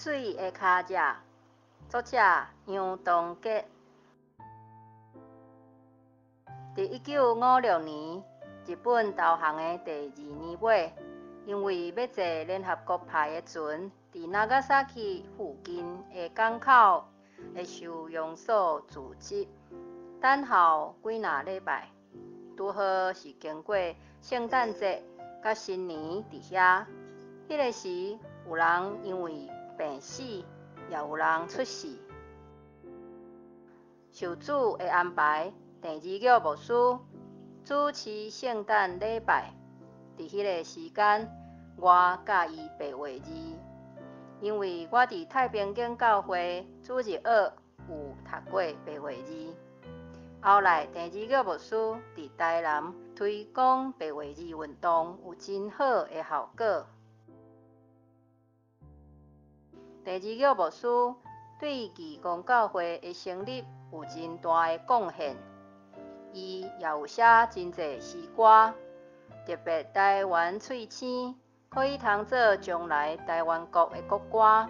水的Kha-jiah，作者Iûⁿ Tong-kia。伫1956年，日本投降的第2年尾，因为要坐联合国派的船，伫Nagasaki附近的港口会受拥所驻集，等候几若礼拜，拄好是经过圣诞节甲新年伫遐。迄个时，有人因为病死，也有人出事。受主的安排，第2个牧师主持圣诞礼拜。伫迄个时间，我甲伊白话字，因为我伫太平间教会主日学有读过白话字。后来第2个牧师伫台南推广白话字运动，有真好的效果。第2个牧师对义工教会的成立有真大的贡献，伊也有写真侪诗歌，特别台湾喙青，可以当做将来台湾国的国歌。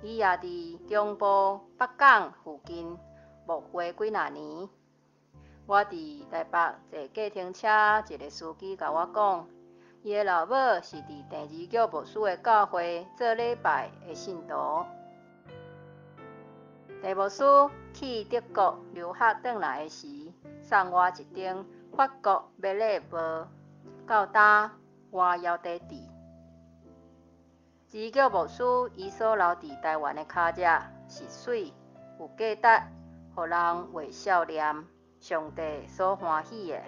伊也伫中部北港附近牧会几若年。我伫台北坐计程车，一个司机甲我讲，伊的老母是伫第2个牧师的教会做礼拜的信徒。第牧师去德国留学转来的时，送我一顶法国麦礼帽，到呾我腰底戴。2个牧师伊所留伫台湾的Kha-jiah是水，有价值，互人画笑脸，上帝所欢喜的。